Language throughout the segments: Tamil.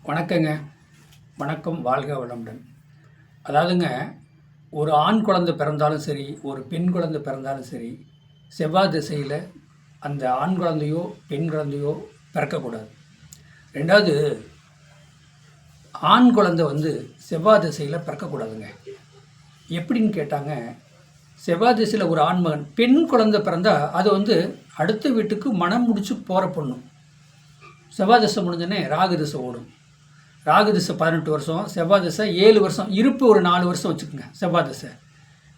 வணக்கங்க. வணக்கம். வாழ்க வளமுடன். அதாவதுங்க, ஒரு ஆண் குழந்தை பிறந்தாலும் சரி, ஒரு பெண் குழந்தை பிறந்தாலும் சரி, செவ்வாய் திசையில் அந்த ஆண் குழந்தையோ பெண் குழந்தையோ பிறக்கக்கூடாது. ரெண்டாவது, ஆண் குழந்தை செவ்வாய் திசையில் பிறக்கக்கூடாதுங்க. எப்படின்னு கேட்டாங்க, செவ்வாய் திசையில் ஒரு ஆண்மகன், பெண் குழந்தை பிறந்தால் அது அடுத்த வீட்டுக்கு மனம் முடிச்சு போகிற பொண்ணு. செவ்வாய் திசை முடிஞ்சோடனே ராகு திசை ஓடும். ராகு திசை 18 வருஷம், செவ்வாய் திசை 7 வருஷம், இருப்பு ஒரு 4 வருஷம் வச்சுக்கோங்க செவ்வாய் திசை.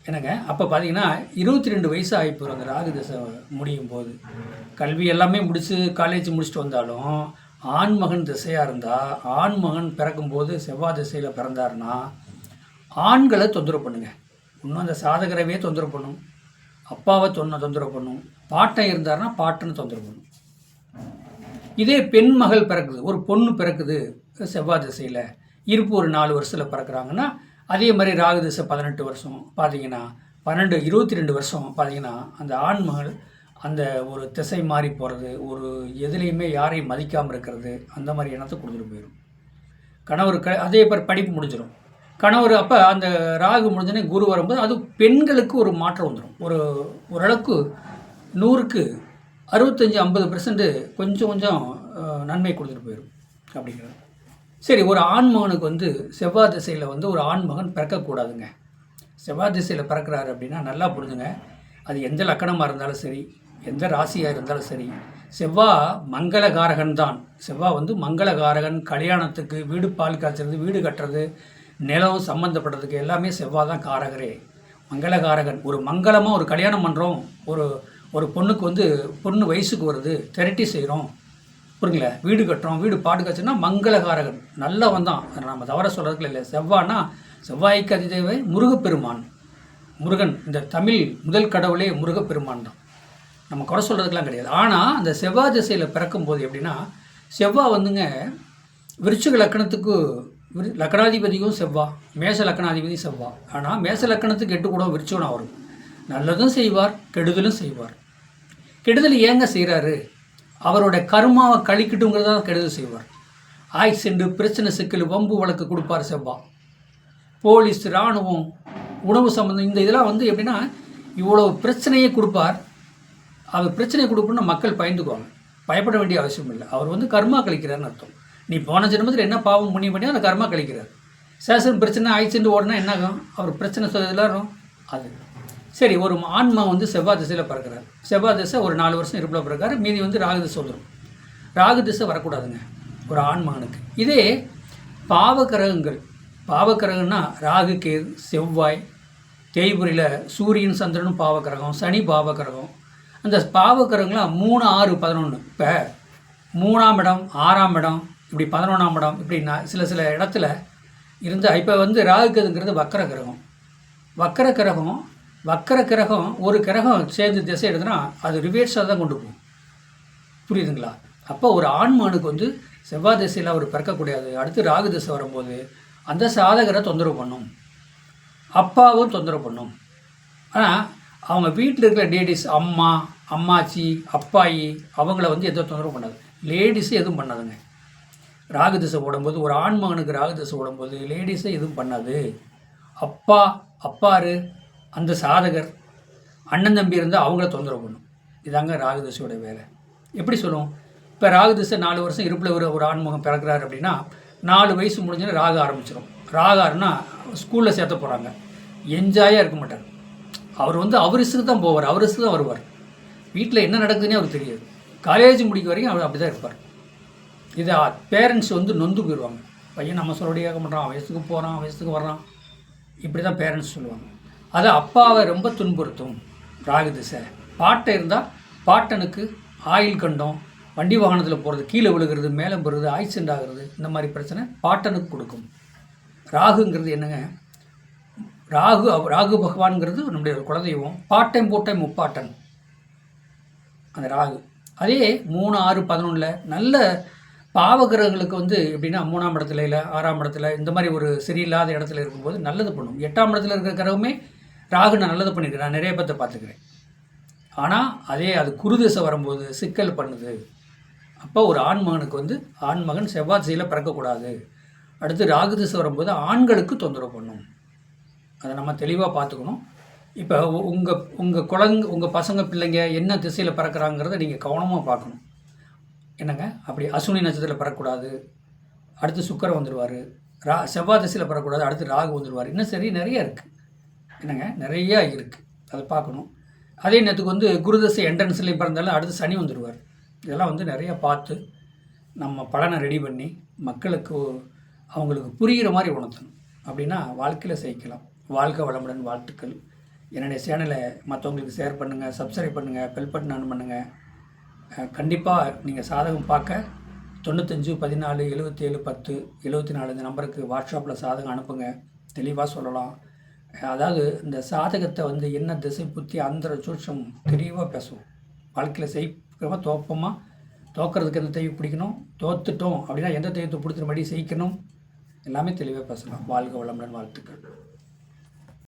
எனக்கு அப்போ பார்த்தீங்கன்னா 22 வயசு ஆகிப்போம் அந்த ராகு திசை முடியும் போது. கல்வி எல்லாமே முடித்து காலேஜ் முடிச்சுட்டு வந்தாலும் ஆண்மகன் திசையாக இருந்தால், ஆண்மகன் பிறக்கும்போது செவ்வாய் திசையில் பிறந்தாருன்னா ஆண்களை தொந்தரவு பண்ணுங்க. இன்னும் அந்த சாதகரவே தொந்தரவு பண்ணும், அப்பாவை தொந்தரவு பண்ணும், பாட்டன் இருந்தாருன்னா பாட்டனை தொந்தரவு பண்ணும். இதே பெண் மகள் பிறக்குது, ஒரு பொண்ணு பிறக்குது செவ்வாய் திசையில், இருப்பு ஒரு 4 வருஷத்தில் பிறக்கிறாங்கன்னா, அதே மாதிரி ராகு திசை 18 வருஷம் பார்த்தீங்கன்னா 22 வருஷம் பார்த்தீங்கன்னா அந்த ஆண் மகள் அந்த ஒரு திசை மாறி போகிறது, ஒரு எதுலேயுமே யாரையும் மதிக்காமல் இருக்கிறது, அந்த மாதிரி எண்ணத்தை கொடுத்துட்டு போயிடும். கணவர் அதே மாதிரி படிப்பு முடிஞ்சிடும். கணவர் அப்போ அந்த ராகு முடிஞ்சோடனே குரு வரும்போது அது பெண்களுக்கு ஒரு மாற்றம் வந்துடும். ஓரளவுக்கு 100க்கு 65-50% கொஞ்சம் கொஞ்சம் நன்மை கொடுத்துட்டு போயிடும் அப்படிங்கிறது. சரி, ஒரு ஆண்மகனுக்கு செவ்வாய் திசையில் ஒரு ஆண்மகன் பிறக்கக்கூடாதுங்க. செவ்வாய் திசையில் பிறக்கிறாரு அப்படின்னா நல்லா புரிஞ்சுங்க, அது எந்த லக்கணமாக இருந்தாலும் சரி, எந்த ராசியாக இருந்தாலும் சரி, செவ்வாய் மங்களகாரகன் தான். செவ்வாய் மங்களகாரகன். கல்யாணத்துக்கு, வீடு பால் காய்ச்சறது, வீடு கட்டுறது, நிலம் சம்மந்தப்படுறதுக்கு எல்லாமே செவ்வாய் தான் காரகரே, மங்களகாரகன். ஒரு மங்களமாக ஒரு கல்யாணம் பண்ணுறோம், ஒரு பொண்ணுக்கு பொண்ணு வயசுக்கு வருது, திரட்டி செய்கிறோம், புரியுங்களா, வீடு கட்டுறோம், வீடு பாடு காய்ச்சுன்னா மங்களகாரகன் நல்லவன் தான். நம்ம தவற சொல்கிறதுக்கு இல்லை. செவ்வாய்னா செவ்வாய்க்கு அதிதேவை முருகப்பெருமான். முருகன், இந்த தமிழ் முதல் கடவுளே முருகப்பெருமான் தான். நம்ம குறை சொல்கிறதுக்கெலாம் கிடையாது. ஆனால் அந்த செவ்வாய் திசையில் பிறக்கும்போது எப்படின்னா, செவ்வாய் விருச்சிக லக்கணத்துக்கு லக்கணாதிபதியும் செவ்வாய், மேச லக்கணாதிபதி செவ்வாய். ஆனால் மேச லக்கணத்துக்கு 8 கூட விருச்சிகனாக வரும். நல்லதும் செய்வார், கெடுதலும் செய்வார். கெடுதல் ஏங்க செய்கிறாரு? அவரோட கர்மாவை கழிக்கட்டுங்கிறத கெடுதல் செய்வார். ஆக்சிடென்ட், பிரச்சனை, சிக்கல், வம்பு வழக்கு கொடுப்பார் செவ்வாய். போலீஸ், இராணுவம், உணவு சம்மந்தம், இந்த இதெல்லாம் எப்படின்னா இவ்வளோ பிரச்சனையே கொடுப்பார். அவர் பிரச்சனையை கொடுப்போம்னா மக்கள் பயந்துக்குவாங்க. பயப்பட வேண்டிய அவசியம் இல்லை. அவர் கர்மா கழிக்கிறார்னு அர்த்தம். நீ போன ஜென்மத்தில் என்ன பாவம் புண்ணியம் பண்ணி அந்த கர்மா கழிக்கிறார். சேஷன் பிரச்சனை ஆக்சிடென்ட் ஓடனா என்ன ஆகும்? அவர் பிரச்சனை எல்லாரும் அது. சரி, ஒரு ஆன்மா செவ்வாய் திசையில் பிறக்கிறார். செவ்வாய் திசை ஒரு 4 வருஷம் இருப்பில் பிறக்காரு. மீதி ராகு திசை வந்துடும். ராகு திசை வரக்கூடாதுங்க ஒரு ஆண்மகனுக்கு. இதே பாவக்கிரகங்கள், பாவக்கிரகம்னா ராகு, கேது, செவ்வாய், தேய்புரியில் சூரியன், சந்திரனும் பாவக்கிரகம், சனி பாவக்கிரகம். அந்த பாவக்கிரகங்களாம் 3, 6, 11. இப்போ 3ஆம் இடம், 6ஆம் இடம், இப்படி 11ஆம் இடம், இப்படின்னா சில இடத்துல இருந்து. இப்போ ராகு கேதுங்கிறது வக்கர கிரகம். வக்கர கிரகம் ஒரு கிரகம் சேர்ந்து திசை எடுத்துனா அது ரிவேர்ஸாக தான் கொண்டு போகும். புரியுதுங்களா? அப்போ ஒரு ஆண்மகனுக்கு செவ்வாய் திசையில் அவர் பிறக்கக்கூடாது. அடுத்து ராகு திசை வரும்போது அந்த சாதகரை தொந்தரவு பண்ணும், அப்பாவும் தொந்தரவு பண்ணும். ஆனால் அவங்க வீட்டில் இருக்கிற லேடிஸ், அம்மா, அம்மாச்சி, அப்பாயி, அவங்கள எதுவும் தொந்தரவு பண்ணாது. லேடிஸு எதுவும் பண்ணாதுங்க. ராகு திசை ஓடும்போது, ஒரு ஆண்மகனுக்கு ராகு திசை ஓடும்போது லேடிஸை எதுவும் பண்ணாது. அப்பாரு, அந்த சாதகர், அண்ணன் தம்பி இருந்தால் அவங்கள தொந்தரவு பண்ணும். இதாங்க ராகு திசையோட வேலை. எப்படி சொல்லுவோம்? இப்போ ராகு திசை 4 வருஷம் இருப்பில் ஒரு ஆண்மகன் பிறக்கிறாரு அப்படின்னா 4 வயசு முடிஞ்சோன்னா ராகு ஆரம்பிச்சிடும். ராகாருன்னா ஸ்கூலில் சேர்த்த போகிறாங்க, என்ஜாயாக இருக்க மாட்டார். அவர் அவர் இஷ்டத்துக்கு தான் போவார், அவர் இஷ்டத்துக்கு தான் வருவார். வீட்டில் என்ன நடக்குதுன்னே அவருக்கு தெரியாது. காலேஜ் முடிக்க வரைக்கும் அவர் அப்படி தான் இருப்பார். இதை பேரண்ட்ஸ் நொந்து போயிடுவாங்க. பையன் நம்ம சொல்லக்கூடிய கேட்க மாட்டான், வயசுக்கு போகிறான், வயசுக்கு வர்றான், இப்படி தான் பேரண்ட்ஸ் சொல்லுவாங்க. அது அப்பாவை ரொம்ப துன்புறுத்தும். ராகு திசை. பாட்டை இருந்தால் பாட்டனுக்கு ஆயில் கண்டம், வண்டி வாகனத்தில் போகிறது, கீழே விழுகிறது, மேலே போகிறது, ஆக்சிடென்ட் ஆகிறது, இந்த மாதிரி பிரச்சனை பாட்டனுக்கு கொடுக்கும். ராகுங்கிறது என்னங்க? ராகு பகவான்கிறது நம்முடைய குலதெய்வம். பாட்டன் போட்டை முப்பாட்டன் அந்த ராகு. அதே 3, 6, 11 நல்ல பாவகிரகங்களுக்கு எப்படின்னா 3ஆம் இடத்துல இல்லை 6ஆம் இடத்துல இந்த மாதிரி ஒரு சரியில்லாத இடத்துல இருக்கும்போது நல்லது பண்ணும். 8ஆம் இடத்துல இருக்கிற கிரகமே ராகு நான் நல்லது பண்ணியிருக்கேன், நான் நிறைய பேர்த்த பார்த்துக்கிறேன். ஆனால் அது குரு திசை வரும்போது சிக்கல் பண்ணுது. அப்போ ஒரு ஆண்மகனுக்கு வந்து ஆண்மகன் செவ்வாய் திசையில் பிறக்கக்கூடாது. அடுத்து ராகு திசை வரும்போது ஆண்களுக்கு தொந்தரவு பண்ணும். அதை நம்ம தெளிவாக பார்த்துக்கணும். இப்போ உங்கள் பசங்க பிள்ளைங்க என்ன திசையில் பிறக்கிறாங்கிறத நீங்கள் கவனமாக பார்க்கணும். என்னங்க அப்படி அசுனி நட்சத்திரத்தில் பிறக்கக்கூடாது, அடுத்து சுக்கிரன் வந்துடுவார். செவ்வாய் திசையில் பிறக்கக்கூடாது, அடுத்து ராகு வந்துடுவார். இன்னும் சரி நிறைய இருக்குது. என்னங்க நிறையா இருக்குது, அதை பார்க்கணும். அதே நேரத்துக்கு வந்து குருதசை என்ட்ரன்ஸ்லேயும் பிறந்தாலும் அடுத்து சனி வந்துடுவார். இதெல்லாம் வந்து நிறையா பார்த்து நம்ம பலனை ரெடி பண்ணி மக்களுக்கு அவங்களுக்கு புரிகிற மாதிரி உணர்த்தணும். அப்படின்னா வாழ்க்கையில் ஜெயிக்கலாம். வாழ்க வளமுடன். வாழ்த்துக்கள். என்னுடைய சேனலை மற்றவங்களுக்கு ஷேர் பண்ணுங்கள், சப்ஸ்கிரைப் பண்ணுங்கள், பெல் பட்டன் ஆன் பண்ணுங்கள். கண்டிப்பாக நீங்கள் சாதகம் பார்க்க 95 14 77 10 74 இந்த நம்பருக்கு வாட்ஸ்அப்பில் சாதகம் அனுப்புங்க. தெளிவாக சொல்லலாம். அதாவது இந்த சாதகத்தை வந்து என்ன திசை புத்தி அந்த சூட்சம் தெளிவாக பேசுவோம். வாழ்க்கையில் செய்கிறோமா தோப்போமா, தோக்கிறதுக்கு எந்த தெய்வம் பிடிக்கணும், தோத்துட்டோம் அப்படின்னா எந்த தெய்வத்தை பிடிச்சிரும்படி செய்யணும், எல்லாமே தெளிவாக பேசலாம். வாழ்க வளமுடன். வாழ்த்துக்கள்.